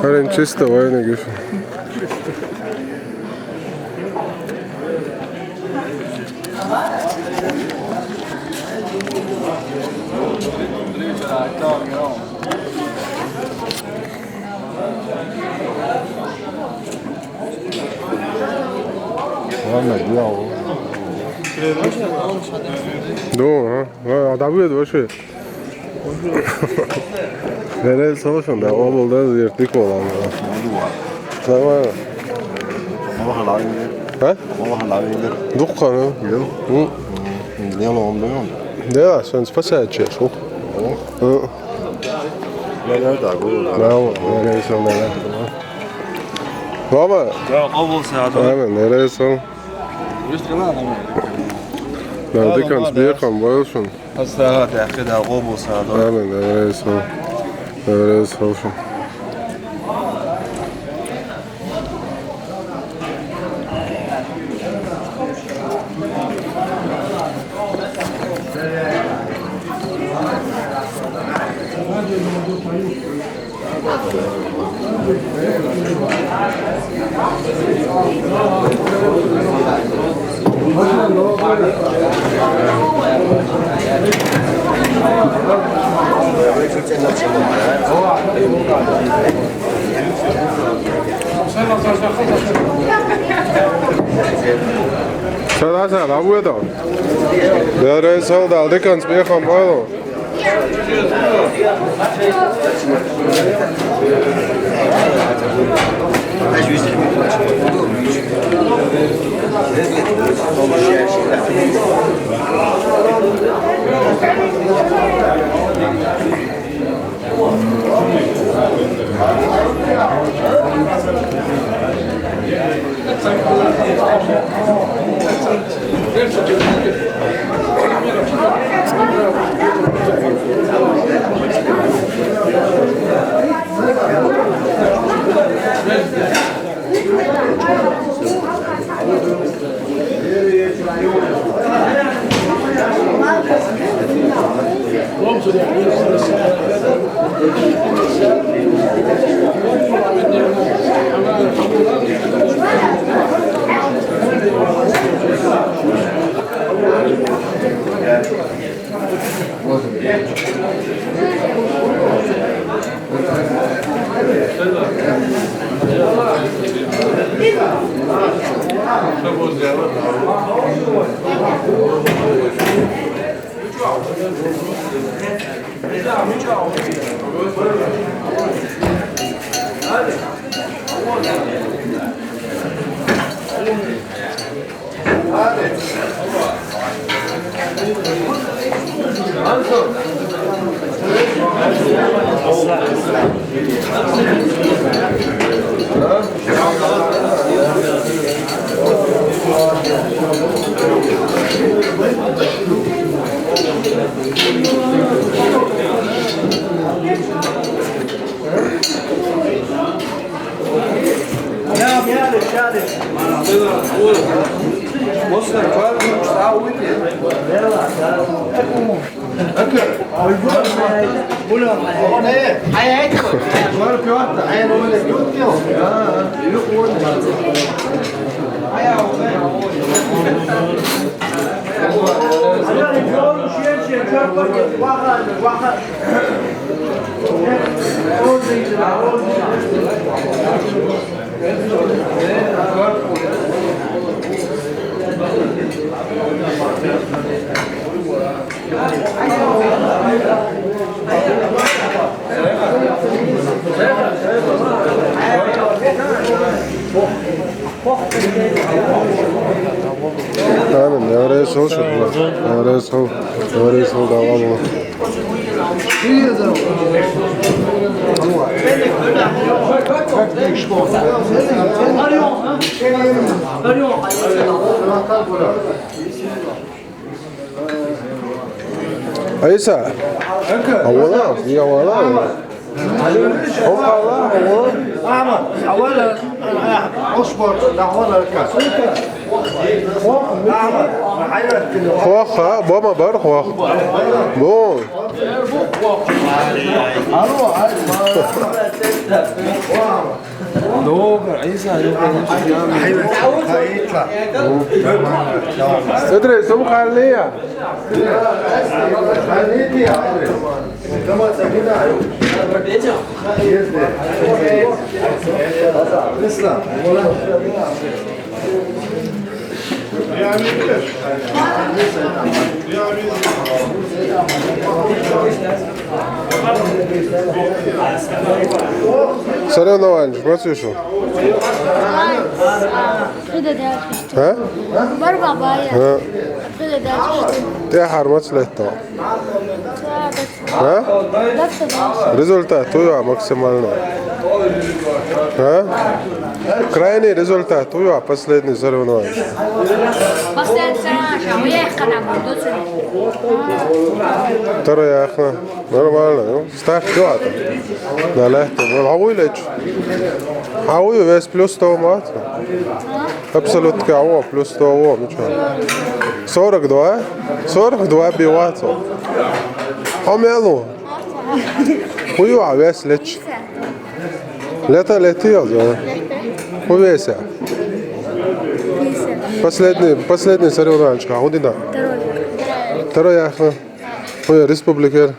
Aren čista vojna giša. Do, da bude došli. Nereye savaşın da o bulda yırtık olan ya. Tamam. Ama hala iyi. Ha? Ama hala iyi. Dukkanı. Hı. Ne yapalım ben? Det sen spacerar så. Ja. Ben nerede abi? Bravo. Nereye sen de? Baba. Ya kabul saat. Aynen nereye sen? Just kan han. Ben de kan spela bolsun. Hasta hade akida qabul saat. Aynen nereye sen? Nereye sen? Sada sa da bude. Nereye sen da kan spela bolsun. Aynen nereye sol şu. Nereye sol. Nereye sol devam o. Aysa. Havalar. İyi havalar. Hopala. Havalar. أولا خوخ بابا بر خوخ بو دوغر عيسى ادري سم خليها Соревнования, працюєш? ها؟ باربع بايع ها؟ كده ده عشان Ти гармац лето. ها؟ بس Результатую максимально. ها؟ Крайний результат, а последний соревнование. последний соревнование уехал на Бурдуцу. Второй яхна. Нормально. Старт куда-то. Да, легко. Хавуй лечь. Хавуй весь плюс 100 мат. Абсолютно кого, плюс 100 во, ничего. 42? 42 биваться. Хамелу. Хуй весь лечь. Лето летел, да. Увеся. Последний соревнование. Година. Второй яхна. Ой, республикер.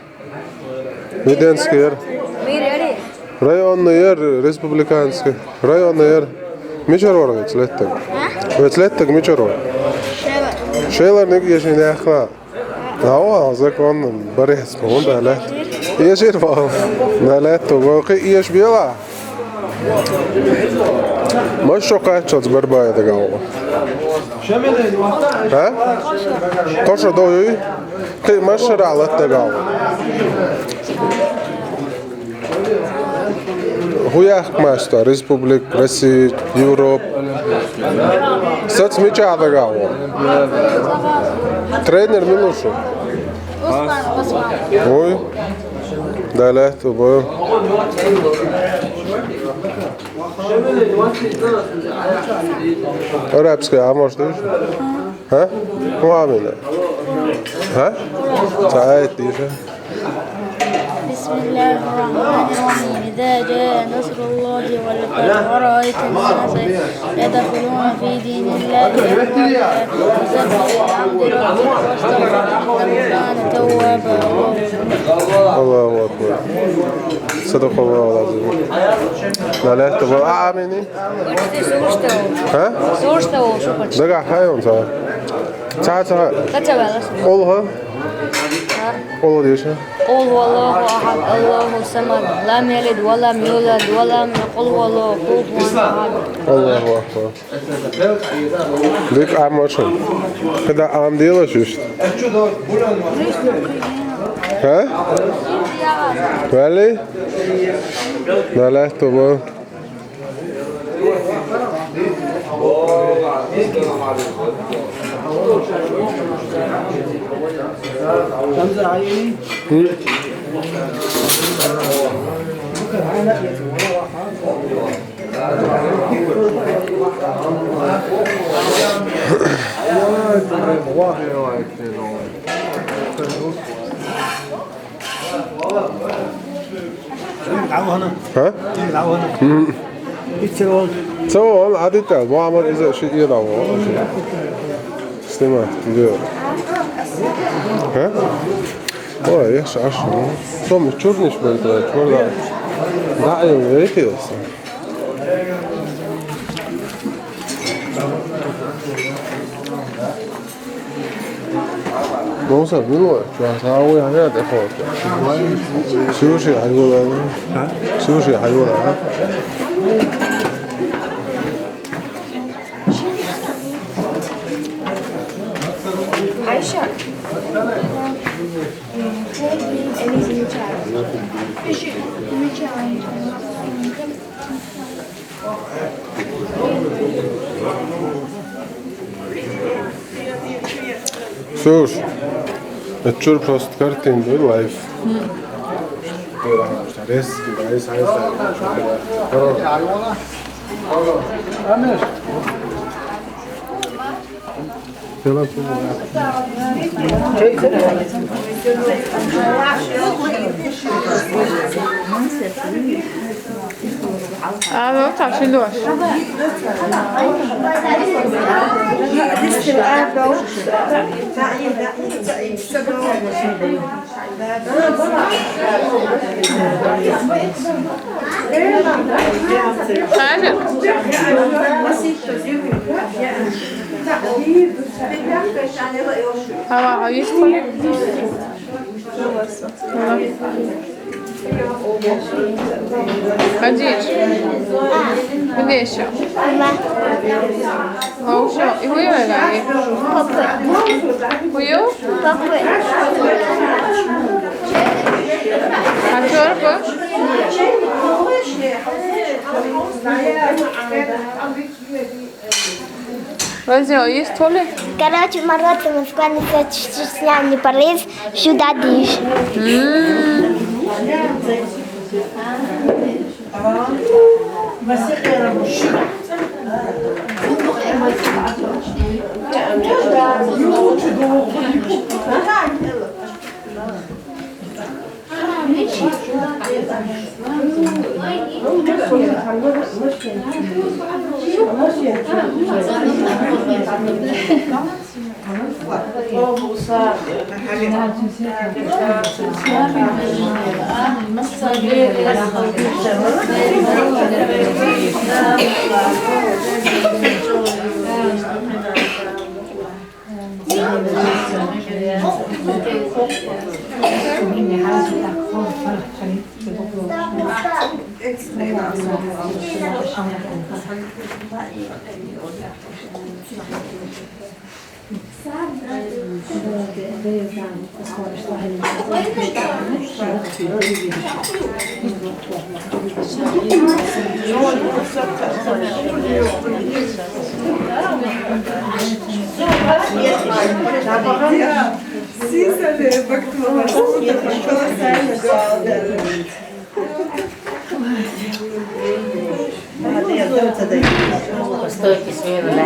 Виденский ер. Районный ер, республиканский. Районный ер. Мичарор ведь леттек. Ведь леттек мичарор. Şeyler ne geçin yakhna. Hava zakon baris on da let. Yeşir var. Nalet o ki yeş biyala. Maşo kaçած berbaya da gava. Ha? Koşa doyu. Ki maşara alat da gava. Huyak maşta Respublik, Россия, Европа. Sac mečā da gava. Trener Milušu. Ой. Да, лето было. Арабская, а может тоже? А? Мамина. А? Саид еще. بسم الله الرحمن الرحيم إذا جاء نصر الله والفتح ورأيت الناس يدخلون في دين الله أفواجا فسبح بحمد ربك واستغفره إنه كان توابا الله أكبر. صدق الله العظيم. لا لا تبغى آمني. ها؟ دقع حيوان صار. ساعة. قولها. قولها ديش. قل هو الله أحد الله الصمد لم يلد ولم يولد ولم يقل هو الله كفوا أحد. الله أكبر. Dik amaçım. Kada am diyorlar işte. Ha? Veli? Nala tobo. ها؟ سوى عادي معمر إذا شيء يدعو استمع دير ها؟ والله يخش عشرة صوم تشورنيش بالكلاش والله داعي ويكي أصلا موسى بيقول شو هساوي هذا أخوك سوشي حيقول هذا سوشي حيقول هذا Ayşe. Слушай, это что просто картин, да, лайф? يلا ما بتعرفينوش حاجة هوا يدخل Hadiz, deixa. Olsun, uyuyor galiba. Uyuyor? Açıyor mu? Разве есть туалет? Короче, مرات в Москве не Париж, сюда дишь. Стойки смены, да.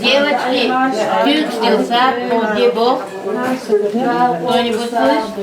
Девочки, включился, где Бог? Кто-нибудь слышит?